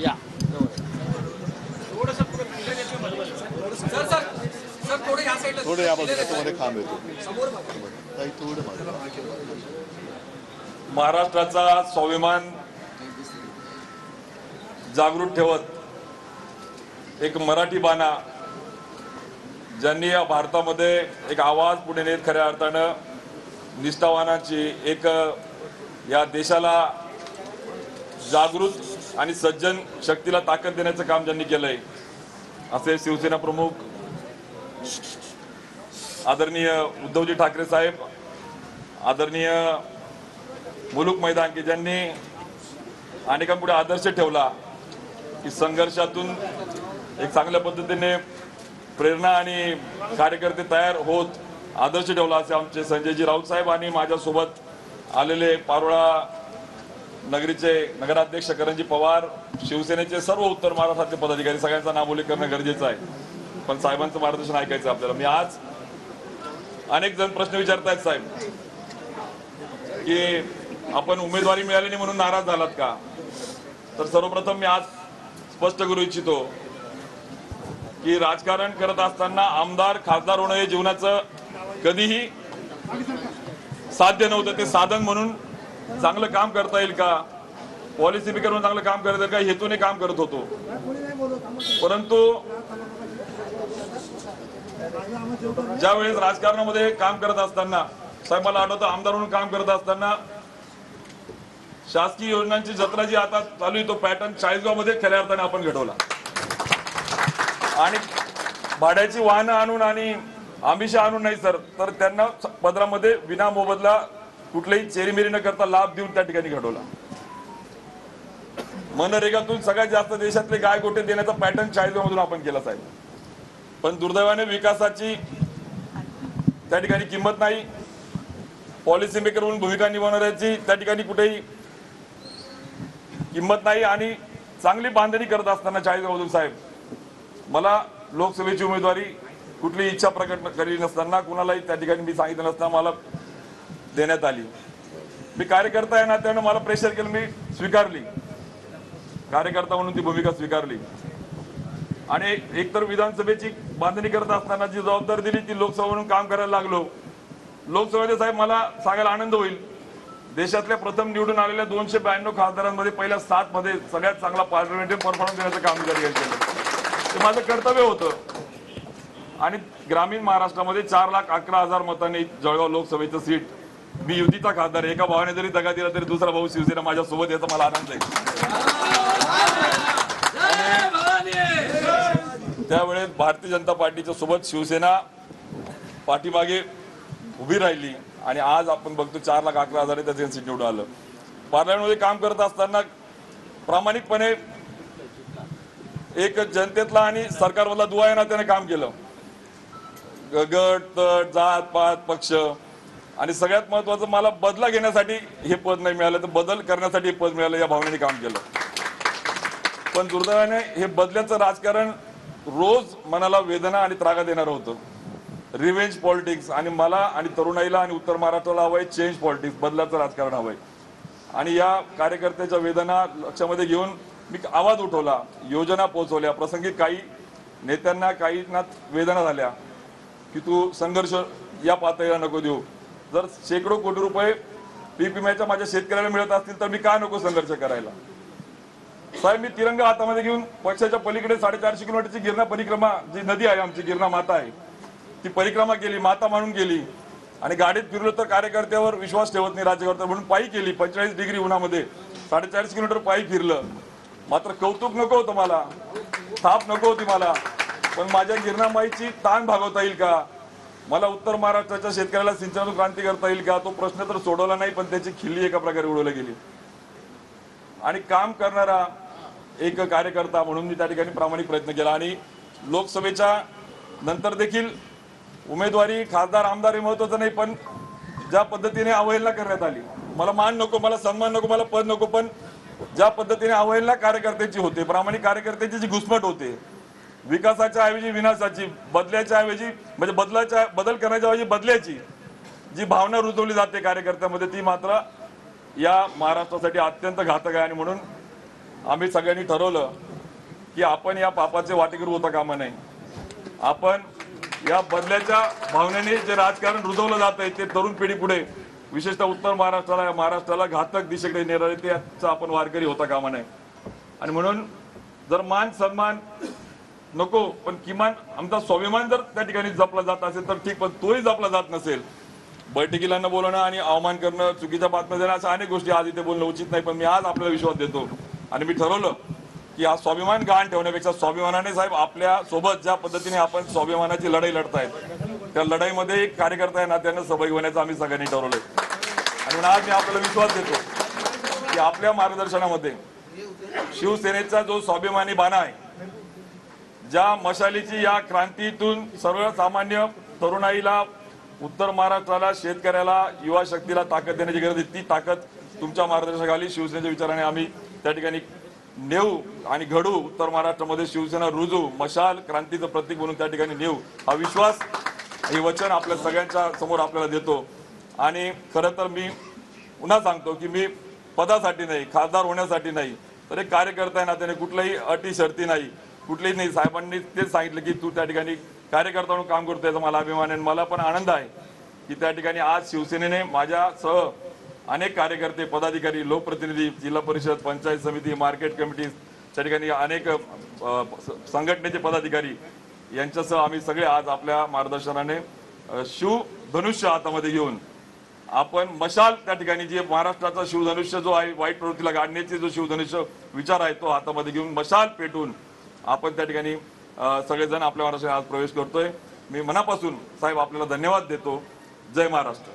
या थोडं या बाजूला मध्ये खांब येतो काही थोडं महाराष्ट्राचा स्वाभिमान जागृत ठेवत एक मराठी बाणा ज्यांनी या भारतामध्ये एक आवाज पुढे नेत खऱ्या अर्थानं निष्ठावानाची एक या देशाला जागृत आणि सज्जन शक्तीला ताकद देण्याचं काम ज्यांनी केलंय असे शिवसेना प्रमुख आदरणीय उद्धवजी ठाकरे साहेब, आदरणीय मुलुक मैदान की ज्यांनी अनेकांपुढे आदर्श ठेवला की संघर्षातून एक चांगल्या पद्धतीने प्रेरणा आणि कार्यकर्ते तयार होत आदर्श ठेवला असे आमचे संजयजी राऊत साहेब आणि माझ्यासोबत आलेले पारोळा नगरीचे नगराध्यक्ष करणजी पवार, शिवसेनेचे सर्व उत्तर महाराष्ट्रातले पदाधिकारी, सगळ्यांचा नामोल्लेख करणं गरजेचं आहे, पण साहेबांचं मार्गदर्शन ऐकायचं आपल्याला. मी आज अनेक जण प्रश्न विचारतायत साहेब की आपण उमेदवारी मिळाली नाही म्हणून नाराज झालात का? तर सर्वप्रथम मी आज स्पष्ट करू इच्छितो की राजकारण करत असताना आमदार खासदार होणं हे जीवनाचं कधीही साध्य नव्हतं. ते साधन म्हणून चांगलं काम करता येईल का, पॉलिसी मेकर म्हणून चांगलं काम करता येईल का हेतूने काम करत होतो. परंतु ज्या वेळेस राजकारणामध्ये काम करत असताना साहेब मला आठवतं आमदार म्हणून काम करत असताना शासकीय योजनांची जत्रा जी आता चालू आहे तो पॅटर्न 40गाव मध्ये खऱ्या अर्थाने आपण घडवला आणि भाड्याची वाहनं आणून आणि आमिषा आणून नाही सर, तर त्यांना पदरामध्ये विना मोबदला कुठलेही चेरीमेरी न करता लाभ देऊन त्या ठिकाणी घडवला. मनरेगातून सगळ्यात जास्त देशातले गाय गोटे देण्याचा पॅटर्न 40गाव मधून आपण केला साहेब. पण दुर्दैवाने विकासाची त्या ठिकाणी किंमत नाही, पॉलिसी मेकर म्हणून भूमिका निभावणाऱ्याची त्या ठिकाणी कुठेही किंमत नाही आणि चांगली बांधणी करत असताना 40गाव मधून साहेब मला लोकसभेची उमेदवारी कुठली इच्छा प्रकट केली नसताना कुणालाही त्या ठिकाणी मी सांगितलं नसताना मला देण्यात आली. मी कार्यकर्ता आहे ना त्यानं मला प्रेशर केलं, मी स्वीकारली, कार्यकर्ता म्हणून ती भूमिका स्वीकारली आणि एकतर विधानसभेची बांधणी करत असताना जी जबाबदारी दिली ती लोकसभा म्हणून काम करायला लागलो. लोकसभेचे साहेब मला सांगायला आनंद होईल, देशातल्या प्रथम निवडून आलेल्या 292 खासदारांमध्ये पहिल्या 7 मध्ये सगळ्यात चांगला पार्लमेंटरी परफॉर्मन्स देण्याचं काम केलं. ते माझं कर्तव्य होतं आणि ग्रामीण महाराष्ट्रामध्ये 4,11,000 मतांनी जळगाव लोकसभेचं सीट मी युतीचा खासदार, एका भावाने जरी दगा दिला तरी दुसरा भाऊ शिवसेना माझ्या सोबत, याचा मला आनंद आहे. त्यावेळेस भारतीय जनता पार्टीच्या सोबत शिवसेना पाठीमागे उभी राहिली आणि आज आपण बघतो 4,11,000 त्याचे सीट निवडून आलं. पार्लमेंटमध्ये काम करत असताना प्रामाणिकपणे एक जनतेतला आणि सरकारमधला दुवा या नात्याने काम केलं. गट तट जात पात पक्ष आणि सगळ्यात महत्वाचं मला बदला घेण्यासाठी हे पद नाही मिळालं तर बदल करण्यासाठी हे पद मिळालं या भावनेने काम केलं. पण दुर्दैवाने हे बदल्याचं राजकारण रोज मनाला वेदना आणि त्रागा देणारं होतं. रिव्हेंज पॉलिटिक्स आणि मला आणि तरुणाईला आणि उत्तर महाराष्ट्राला हवंय चेंज पॉलिटिक्स, बदलाचं राजकारण हवंय आणि या कार्यकर्त्याच्या वेदना लक्षामध्ये घेऊन मी आवाज उठवला, योजना पोहोचवल्या. प्रसंगी काही नेत्यांना काहींना वेदना झाल्या की तू संघर्ष या पातळीला नको देऊ, जर शेकडो कोटी रुपये पीक विम्याच्या माझ्या शेतकऱ्याला मिळत असतील तर मी का नको संघर्ष करायला. साहेब मी तिरंगा हातामध्ये घेऊन पक्षाच्या पलीकडे 450 किलोमीटरची गिरणा परिक्रमा जी नदी आहे आमची गिरणा माता आहे ती परिक्रमा केली, माता मानून गेली आणि गाडीत फिरलो तर कार्यकर्त्यावर विश्वास ठेवत नाही राज्यकर्ता म्हणून पायी केली. 45 डिग्री उन्हामध्ये 450 किलोमीटर पायी फिरलं. मात्र कौतुक नको होतं मला, थाप नको होती मला, पण माझ्या गिरणामाईची ताण भागवता येईल का, मला उत्तर महाराष्ट्राच्या शेतकऱ्याला सिंचनातून क्रांती करता येईल का, तो प्रश्न तर सोडवला नाही पण त्याची खिल्ली एका प्रकारे उडवली गेली. आणि काम करणारा एक कार्यकर्ता म्हणून मी त्या ठिकाणी प्रामाणिक प्रयत्न केला आणि लोकसभेच्या नंतर देखील उमेदवारी खासदार आमदार हे महत्वाचं नाही, पण ज्या पद्धतीने अवहेलना करण्यात आली, मला मान नको, मला सन्मान नको, मला पद नको, पण ज्या पद्धतीने अवहेलना कार्यकर्त्याची होते, प्रामाणिक कार्यकर्त्याची जी घुसमट होते, विकासाच्या ऐवजी विनाशाची, बदल्याच्या ऐवजी म्हणजे बदल करण्याच्या ऐवजी बदल्याची जी भावना रुजवली जाते कार्यकर्त्यामध्ये ती मात्र या महाराष्ट्रासाठी अत्यंत घातक आहे. आणि म्हणून आम्ही सगळ्यांनी ठरवलं की आपण या पापाचे वाटेकरू होता कामा नये. आपण या बदल्याच्या भावनेने जे राजकारण रुजवलं जात आहे ते तरुण पिढी पुढे विशेषतः उत्तर महाराष्ट्राला घातक दिशेकडे नेणारे त्याचा आपण वारकरी होता कामा नये. आणि म्हणून जर मान सन्मान नको पण किमान आमचा स्वाभिमान जर त्या ठिकाणी जपला जात असेल तर ठीक, पण तोही जपला जात नसेल, बैठकीला न बोलणं आणि अवमान करणं, चुकीच्या बातम्या देणं, अशा अनेक गोष्टी आज इथे बोलणं उचित नाही. पण मी आज आपल्याला विश्वास देतो आणि मी ठरवलं की हा स्वाभिमान गहाण ठेवण्यापेक्षा स्वाभिमानाने साहेब आपल्या सोबत ज्या पद्धतीने आपण स्वाभिमानाची लढाई लढतायत त्या लढाईमध्ये एक कार्यकर्ता या नात्यानं सहभागी होण्याचं आम्ही सगळ्यांनी ठरवलंय. आणि म्हणून आज मी आपल्याला विश्वास देतो की आपल्या मार्गदर्शनामध्ये शिवसेनेचा जो स्वाभिमानी बाणा आहे, ज्या मशालीची या क्रांतीतून सर्वसामान्य तरुणाईला, उत्तर महाराष्ट्राला, शेतकऱ्याला, युवा शक्तीला ताकद देण्याची गरज आहे, ती ताकद तुमच्या मार्गदर्शनाखाली शिवसेनेच्या विचाराने आम्ही त्या ठिकाणी नेऊ आणि घडू. उत्तर महाराष्ट्रामध्ये शिवसेना रुजू, मशाल क्रांतीचं प्रतीक म्हणून त्या ठिकाणी नेऊ, हा विश्वास, हे वचन आपल्या सगळ्यांच्या समोर आपल्याला देतो. आणि खरं तर मी पुन्हा सांगतो की मी पदासाठी नाही, खासदार होण्यासाठी नाही, तर एक कार्यकर्ता आहे नात्याने कुठल्याही अटी शर्ती नाही, कुठलीही नाही. साहेबांनी तेच सांगितलं की तू त्या ठिकाणी कार्यकर्ता म्हणून काम करतोय, याचा मला अभिमान आहे. मला पण आनंद आहे की त्या ठिकाणी आज शिवसेनेने माझ्यासह अनेक कार्यकर्ते, पदाधिकारी, लोकप्रतिनिधी, जिल्हा परिषद, पंचायत समिती, मार्केट कमिटी, त्या ठिकाणी अनेक संघटनेचे पदाधिकारी यांच्यासह आम्ही सगळे आज आपल्या मार्गदर्शनाने शिवधनुष्य हातामध्ये घेऊन आपण मशाल त्या ठिकाणी जे महाराष्ट्राचा शिवधनुष्य जो आहे, वाईट प्रवृत्तीला गाडण्याचे जो शिवधनुष्य विचार आहे, तो हातामध्ये घेऊन मशाल पेटून आपण त्या ठिकाणी सगळेजण आपल्या महाराष्ट्रात आज प्रवेश करतोय. मी मनापासून साहेब आपल्याला धन्यवाद देतो. जय महाराष्ट्र.